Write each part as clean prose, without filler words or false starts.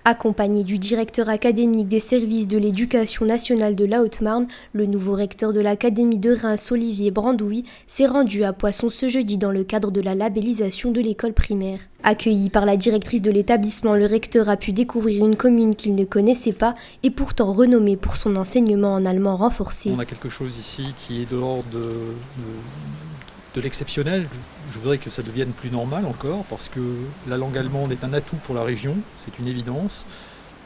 Accompagné du directeur académique des services de l'éducation nationale de la Haute-Marne, le nouveau recteur de l'académie de Reims, Olivier Brandouille, s'est rendu à Poissons ce jeudi dans le cadre de la labellisation de l'école primaire. Accueilli par la directrice de l'établissement, le recteur a pu découvrir une commune qu'il ne connaissait pas et pourtant renommée pour son enseignement en allemand renforcé. On a quelque chose ici qui est de l'ordre de l'exceptionnel. Je voudrais que ça devienne plus normal encore parce que la langue allemande est un atout pour la région, c'est une évidence.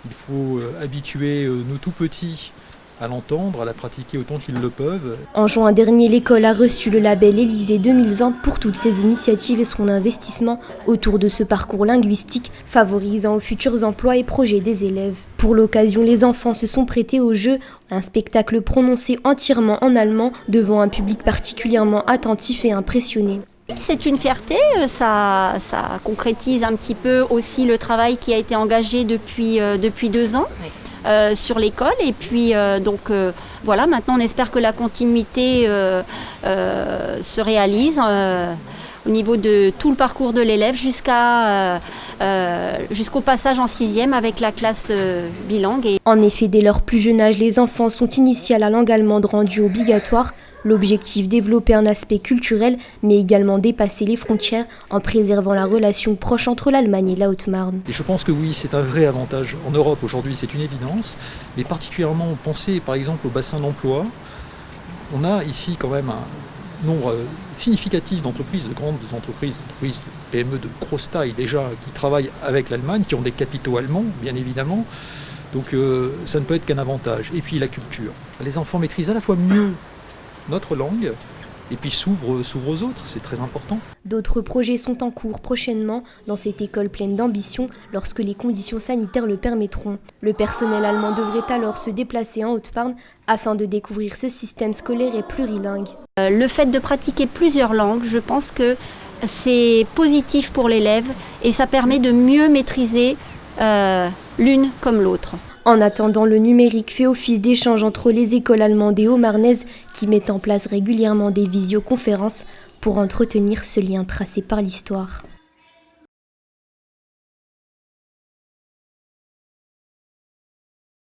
Il faut habituer nos tout petits à l'entendre, à la pratiquer autant qu'ils le peuvent. En juin dernier, l'école a reçu le label Élysée 2020 pour toutes ses initiatives et son investissement autour de ce parcours linguistique, favorisant aux futurs emplois et projets des élèves. Pour l'occasion, les enfants se sont prêtés au jeu, un spectacle prononcé entièrement en allemand devant un public particulièrement attentif et impressionné. C'est une fierté, ça concrétise un petit peu aussi le travail qui a été engagé depuis 2 ans. Sur l'école et puis voilà, maintenant on espère que la continuité se réalise au niveau de tout le parcours de l'élève jusqu'au passage en 6e avec la classe bilingue. En effet, dès leur plus jeune âge, les enfants sont initiés à la langue allemande rendue obligatoire. L'objectif, développer un aspect culturel, mais également dépasser les frontières en préservant la relation proche entre l'Allemagne et la Haute-Marne. Et je pense que oui, c'est un vrai avantage. En Europe aujourd'hui, c'est une évidence, mais particulièrement pensez par exemple au bassin d'emploi. On a ici quand même un nombre significatif d'entreprises, de grandes entreprises, de PME de grosse taille déjà, qui travaillent avec l'Allemagne, qui ont des capitaux allemands, bien évidemment. Donc ça ne peut être qu'un avantage. Et puis la culture. Les enfants maîtrisent à la fois mieux notre langue, et puis s'ouvre aux autres, c'est très important. D'autres projets sont en cours prochainement dans cette école pleine d'ambition lorsque les conditions sanitaires le permettront. Le personnel allemand devrait alors se déplacer en Haute-Marne afin de découvrir ce système scolaire et plurilingue. Le fait de pratiquer plusieurs langues, je pense que c'est positif pour l'élève et ça permet de mieux maîtriser l'une comme l'autre. En attendant, le numérique fait office d'échange entre les écoles allemandes et haut-marnaises qui mettent en place régulièrement des visioconférences pour entretenir ce lien tracé par l'histoire.